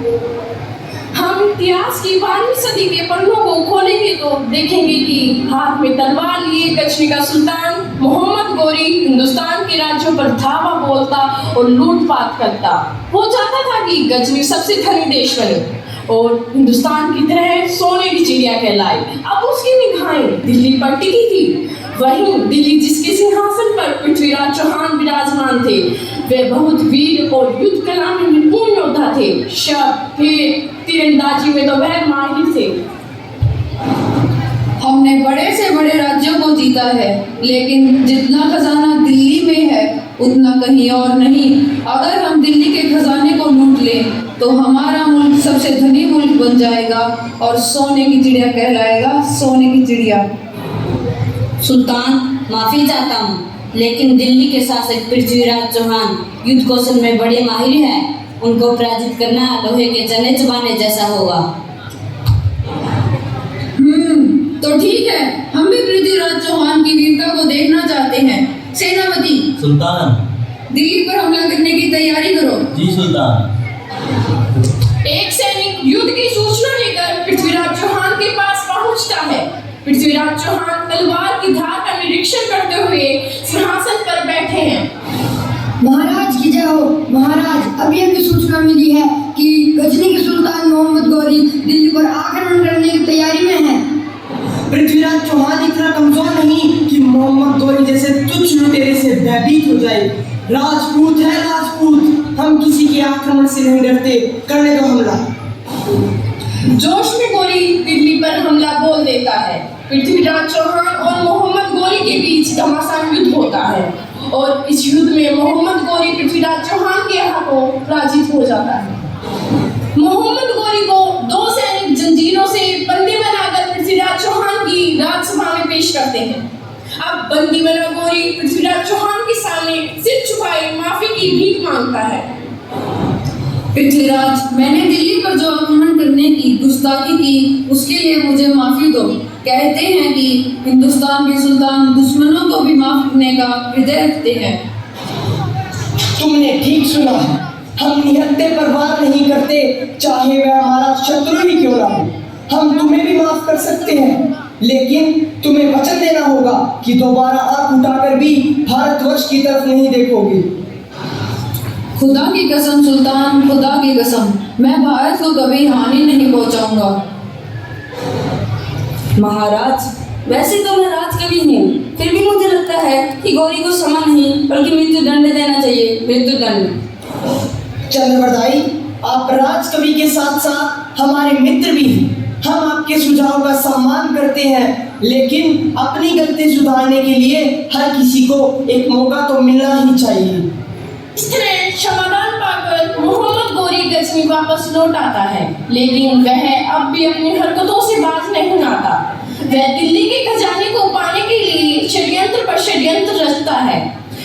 हम इतिहास की 12वीं सदी के पन्नों को खोलेंगे तो देखेंगे कि हाथ में तलवार लिए गजनी का सुल्तान मोहम्मद गोरी हिंदुस्तान के राज्यों पर धावा बोलता और लूटपाट करता। वो चाहता था कि गजनी सबसे धनी देश बने और हिंदुस्तान की तरह सोने की चिड़िया कहलाए। अब उसकी निगाहें दिल्ली पर टिकी थी, वहीं दिल्ली जिसके सिंहासन पर पृथ्वीराज चौहान विराजमान थे। वे बहुत वीर और युद्ध कला में निपुण योद्धा थे। शव, खेल, तीरंदाजी में तो वह माहिर थे। हमने बड़े से बड़े राज्यों को जीता है, लेकिन जितना खजाना दिल्ली में है उतना कहीं और नहीं। अगर हम दिल्ली के खजाने को लूट लें तो हमारा मुल्क सबसे धनी मुल्क बन जाएगा और सोने की चिड़िया कहलाएगा, सोने की चिड़िया। सुल्तान, माफी चाहता हूँ, लेकिन दिल्ली के शासक पृथ्वीराज चौहान युद्ध कौशल में बड़े माहिर हैं। उनको पराजित करना लोहे के चने चबाने जैसा होगा। तो ठीक है, हम भी पृथ्वीराज चौहान की वीरता को देखना चाहते हैं। सेनापति सुल्तान, दिल्ली पर हमला करने की तैयारी करो। जी सुल्तान। एक सैनिक युद्ध की सूचना लेकर पृथ्वीराज चौहान के पास पहुंचता है। पृथ्वीराज चौहान तलवार की धार का निरीक्षण करते हुए सिंहासन पर बैठे हैं। महाराज की जय हो। महाराज, अभी हमें सूचना मिली है कि गजनी के सुल्तान मोहम्मद गौरी दिल्ली पर आक्रमण करने की तैयारी में है। पृथ्वीराज चौहान इतना कमजोर नहीं कि मोहम्मद गौरी जैसे तुच्छ लुटेरे से भयभीत हो जाए। राजपूत है राजपूत, हम किसी के आक्रमण से नहीं डरते। करने दो हमला। जोश में गोरी दिल्ली पर हमला बोल देता है। पृथ्वीराज चौहान और मोहम्मद गौरी के बीच घमासान युद्ध होता है और इस युद्ध में मोहम्मद गौरी पृथ्वीराज चौहान के हाथों पराजित हो जाता है। मोहम्मद गौरी को दो सैनिक जंजीरों से बंदी बनाकर पृथ्वीराज चौहान की राजसभा में पेश करते हैं। अब बंदी बना गौरी पृथ्वीराज चौहान के सामने सिर झुकाए माफी की भीख मांगता है। पृथ्वीराज, मैंने दिल्ली पर जो आक्रमण करने की गुस्ताखी की उसके लिए मुझे माफी दो। कहते हैं कि हिंदुस्तान के सुल्तान दुश्मनों को भी माफ करने का हृदय रखते हैं। तुमने ठीक सुना है, हम निहत्ते पर वार नहीं करते, चाहे वह हमारा शत्रु ही क्यों ना हो। हम तुम्हें भी माफ कर सकते हैं, लेकिन तुम्हें वचन देना होगा कि दोबारा आंख उठाकर भी भारतवर्ष की तरफ नहीं देखोगे। खुदा की कसम सुल्तान, खुदा की कसम, मैं भारत को कभी हानि नहीं पहुंचाऊंगा। महाराज, वैसे तो मैं राजकवि हूँ, फिर भी मुझे लगता है कि गौरी को क्षमा नहीं बल्कि मृत्युदंड देना चाहिए। मृत्युदंड। चंद्रवरदाई, आप राजकवि के साथ साथ हमारे मित्र भी हैं। हम आपके सुझाव का सम्मान करते हैं, लेकिन अपनी गलती सुधारने के लिए हर किसी को एक मौका तो मिलना ही चाहिए। इस तरह क्षमादान पाकर मोहम्मद गौरी गजनी वापस लौट आता है, लेकिन वह अब भी अपनी हरकतों से बाज नहीं आता। वह दिल्ली के खजाने को पाने के लिए षड्यंत्र पर षड्यंत्र रचता है।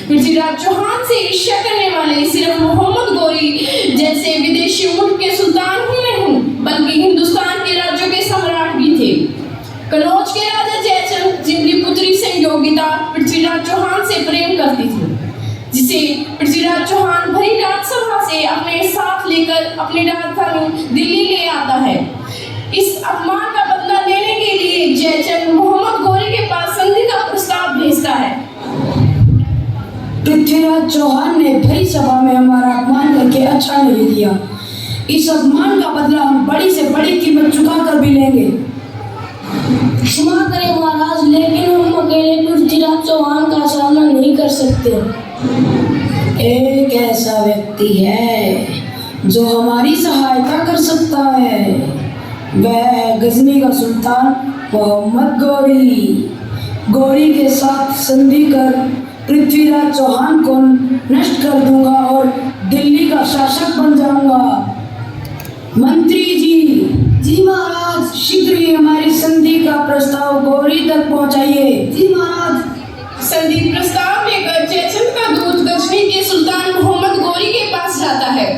पृथ्वीराज चौहान से ईर्ष्या करने वाले सिर्फ मोहम्मद गौरी जैसे विदेशी मुल्क के सुल्तान ही नहीं बल्कि हिंदुस्तान के राज्यों के सम्राट भी थे। कन्नौज के राजा जयचंद, जिनकी पुत्री संयोगिता पृथ्वीराज चौहान से प्रेम करती थी, जिसे पृथ्वीराज चौहान भरी राजसभा से अपने साथ लेकर अपनी राजधानी दिल्ली ले आता है। इस अपमान का बदला लेने के लिए जयचंद मोहम्मद गौरी के पास संधि का प्रस्ताव भेजता है। पृथ्वीराज चौहान ने भरी सभा में हमारा अपमान करके अच्छा नहीं किया। इस अपमान का बदला हम बड़ी से बड़ी कीमत चुका कर भी लेंगे। क्षमा करें महाराज, लेकिन हम अकेले पृथ्वीराज चौहान का सामना नहीं कर सकते। एक ऐसा व्यक्ति है जो हमारी सहायता कर सकता है, वह है गजनी का सुल्तान मोहम्मद गौरी। गौरी के साथ संधि कर पृथ्वीराज चौहान को नष्ट कर दूंगा और दिल्ली का शासक बन जाऊंगा। मंत्री जी। जी महाराज। शीघ्र ही हमारी संधि का प्रस्ताव गौरी तक पहुंचाइए। जी महाराज। संधि प्रस्ताव लेकर जयचंद का दूत गजनी के सुल्तान मोहम्मद गौरी के पास जाता है।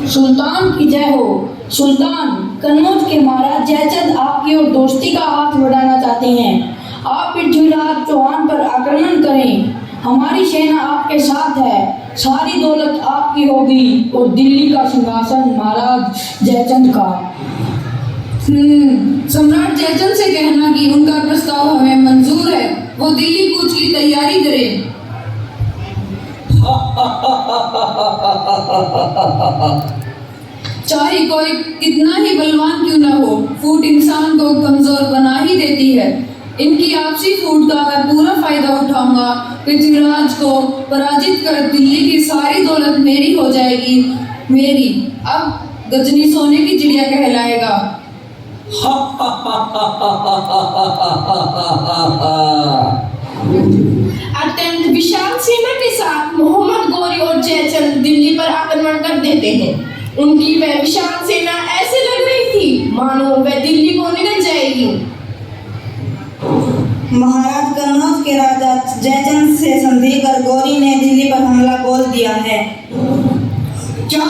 सुल्तान की जय हो। सुल्तान, कन्नौज के महाराज जयचंद आपकी ओर दोस्ती का हाथ बढ़ाना चाहते हैं। आप पृथ्वीराज चौहान पर आक्रमण करें हमारी सेना आपके साथ है, सारी दौलत आपकी होगी और दिल्ली का सिंहासन महाराज जयचंद का। सम्राट जयचंद से कहना कि उनका प्रस्ताव हमें मंजूर है, वो दिल्ली कूच की तैयारी करें। चाहे कोई कितना ही बलवान क्यों ना हो, फूट इंसान को कमजोर बना ही देती है। इनकी आपसी फूट का मैं पूरा फायदा उठाऊंगा। पृथ्वीराज को पराजित कर दिल्ली की सारी दौलत मेरी हो जाएगी, मेरी। अब गजनी सोने की चिड़िया कहलाएगा। अत्यंत विशाल सेना के साथ मोहम्मद गौरी और जयचंद दिल्ली पर आक्रमण कर देते हैं। उनकी वह विशाल सेना ऐसे लग रही थी मानो वह दिल्ली को निगल जाएगी। महाराज कन्नौज के राजा जयचंद से संधि कर गौरी ने दिल्ली पर हमला बोल दिया है। क्या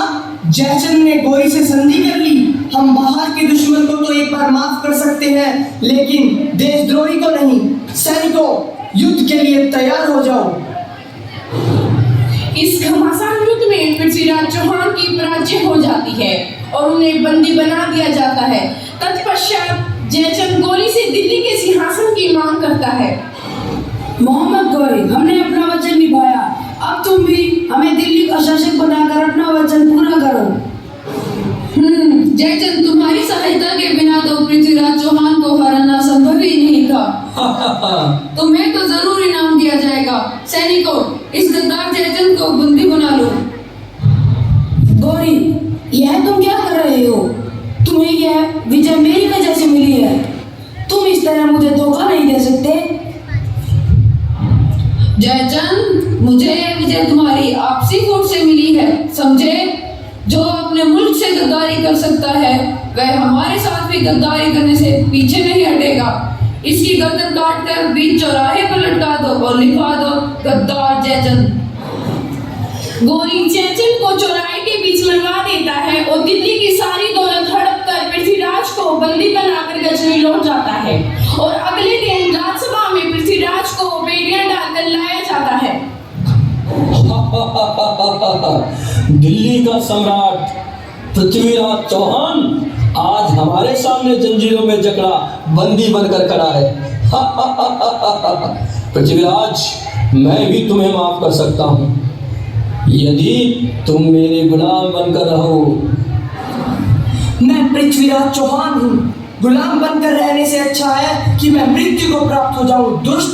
जयचंद ने गौरी से संधि कर ली? हम बाहर के दुश्मन को तो एक बार माफ कर सकते हैं, लेकिन देशद्रोही को नहीं। सैनिकों, युद्ध के लिए तैयार हो जाओ। इस घमासान युद्ध में पृथ्वीराज चौहान की पराजय हो जाती है और उन्हें बंदी बना दिया जाता है। तत्पश्चात जयचंद गौरी से दिल्ली के सिंहासन की मांग करता है। मोहम्मद गौरी, हमने अपना वचन निभाया, अब तुम भी हमें दिल्ली का शासक बनाकर अपना वचन पूरा करो। जयचंद, तुम्हारी सहायता के बिना तो पृथ्वीराज चौहान को हराना संभव ही नहीं था। तुम्हें तो जरूर इनाम दिया जाएगा। सैनिकों, इस गद्दार जयचंद को बंदी बना लो। गौरी, यह तुम क्या कर रहे हो? तुम्हें यह विजय मेरी वजह से मिली है, तुम इस तरह मुझे धोखा नहीं दे सकते। जयचंद, मुझे यह विजय तुम्हारी आपसी फूट से मिली है, समझे? जो अपने मुल्क से गद्दारी कर सकता है, वह हमारे साथ भी गद्दारी करने से पीछे नहीं हटेगा। इसकी गर्दन काट कर बीच चौराहे पर लटका दो और लिखवा दो, गद्दार जयचंद। गौरी जयचंद को चौराहे के बीच मरवा देता है और दिल्ली की सारी दौलत हड़प कर पृथ्वीराज को बंदी बनाकर गजनी लौट जाता है। और अगले दिन राजसभा में पृथ्वीराज को बेड़ियां डालकर लाया जाता है। दिल्ली का सम्राट पृथ्वीराज चौहान आज हमारे सामने जंजीरों में जकड़ा बंदी बनकर खड़ा है। पृथ्वीराज, मैं भी तुम्हें माफ कर सकता हूँ यदि तुम मेरे गुलाम बनकर रहो। मैं पृथ्वीराज चौहान हूँ, गुलाम बनकर रहने से अच्छा है कि मैं मृत्यु को प्राप्त हो जाऊं। दुष्ट,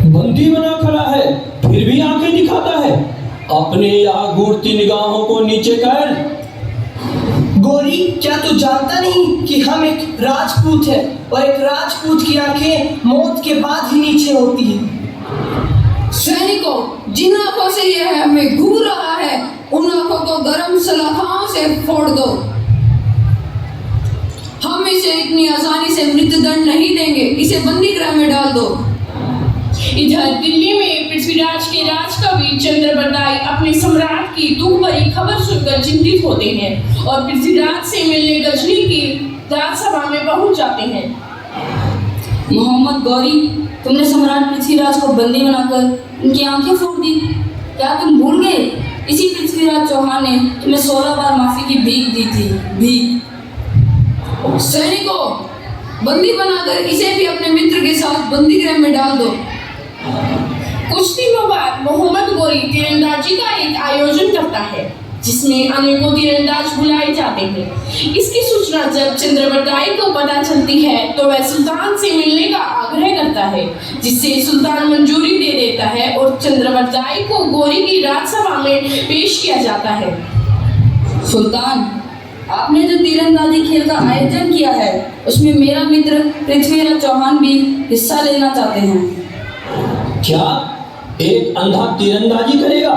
बंदी बना खड़ा है, फिर भी आंखें दिखाता है। अपने यहाँ घूरती निगाहों को नीचे कर। गौरी, क्या तू जानता नहीं कि हम एक राजपूत है और एक राजपूत की आंखें मौत के बाद ही नीचे होती है। सैनिकों, जिन आंखों से यह हमें घूर रहा है, उन आंखों को गर्म सलाखों से फोड़ दो। हम इसे इतनी आसानी से मृत्युदंड नहीं देंगे, इसे बंदी गृह में डाल दो। इधर दिल्ली में पृथ्वीराज के राजकवि चंद्रबरदाई अपने सम्राट की दुख भरी खबर सुनकर चिंतित होते हैं और पृथ्वीराज से मिलने गजनी की राजसभा में पहुंच जाते हैं। मोहम्मद गौरी, तुमने सम्राट पृथ्वीराज को बंदी बनाकर उनकी आंखें फोड़ दी। क्या तुम भूल गए? इसी पृथ्वीराज चौहान ने तुम्हें 16 बार माफी की भीख दी थी। भीख। सैनिकों, बंदी बनाकर इसे भी अपने मित्र के साथ बंदी गृह में डाल दो। कुछ दिनों बाद मोहम्मद गौरी तीरंदाजी का एक आयोजन करता है जिसमें अनेकों तीरंदाज बुलाए जाते हैं। इसकी सूचना जब चंद्रबरदाई को पता चलती है तो वह सुल्तान से मिलने का आग्रह करता है, जिससे सुल्तान मंजूरी दे देता है और चंद्रबरदाई को गौरी की राजसभा में पेश किया जाता है। सुल्तान, आपने जो तीरंदाजी खेल का आयोजन किया है उसमें मेरा मित्र पृथ्वीराज चौहान भी हिस्सा लेना चाहते हैं। क्या एक अंधा तीरंदाजी करेगा?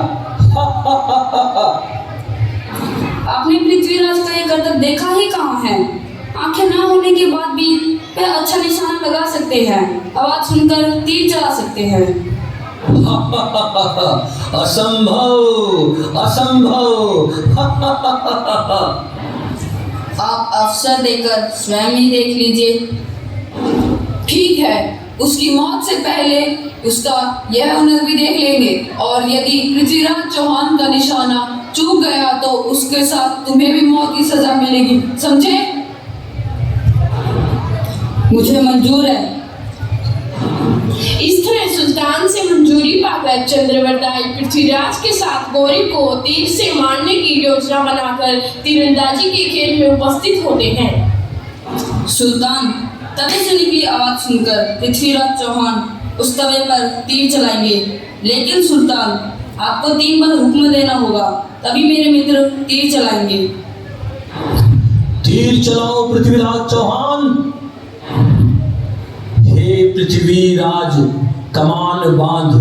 आपने पृथ्वीराज का ये करतब देखा ही कहाँ है? आंखें ना होने के बाद भी वह अच्छा निशाना लगा सकते हैं, आवाज सुनकर तीर चला सकते हैं। असंभव, असंभव। आप अवसर देकर स्वयं ही देख लीजिए। ठीक है, उसकी मौत से पहले उसका यह हुनर भी देख लेंगे, और यदि पृथ्वीराज चौहान का निशाना चूक गया तो उसके साथ तुम्हें भी मौत की सजा मिलेगी, समझे? मुझे मंजूर है। इस तरह सुल्तान से मंजूरी पाकर चंद्रवरदाई पृथ्वीराज के साथ गौरी को तीर से मारने की योजना बनाकर तीरंदाजी के खेल में उपस्थित होते हैं। सुल्तान, तवे से निकली आवाज सुनकर पृथ्वीराज चौहान उस तवे पर तीर चलाएंगे, लेकिन सुल्तान आपको 3 बार हुक्म देना होगा, तभी मेरे मित्र तीर चलाएंगे। तीर चलाओ पृथ्वीराज चौहान। हे पृथ्वीराज, कमान बांध,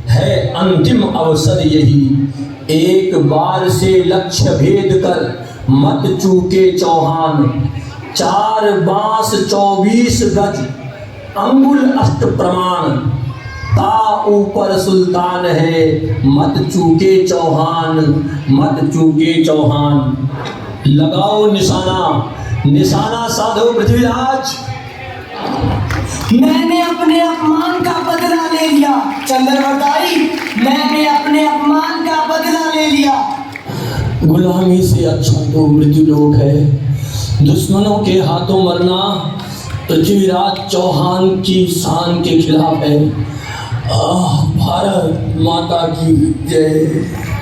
है अंतिम अवसर यही, एक बार से लक्ष्य भेद कर मत चूके चौहान। 4 बांस 24 गज, अंगुल अष्ट प्रमाण, ता ऊपर सुल्तान है, मत चूके चौहान, मत चूके चौहान। लगाओ निशाना, निशाना साधो पृथ्वीराज। मैंने अपने अपमान का बदला ले लिया चंद्रवरदाई, मैंने अपने अपमान का बदला ले लिया। गुलामी से अच्छा तो मृत्युलोक है। दुश्मनों के हाथों मरना पृथ्वीराज चौहान की शान के खिलाफ है। भारत माता की जय।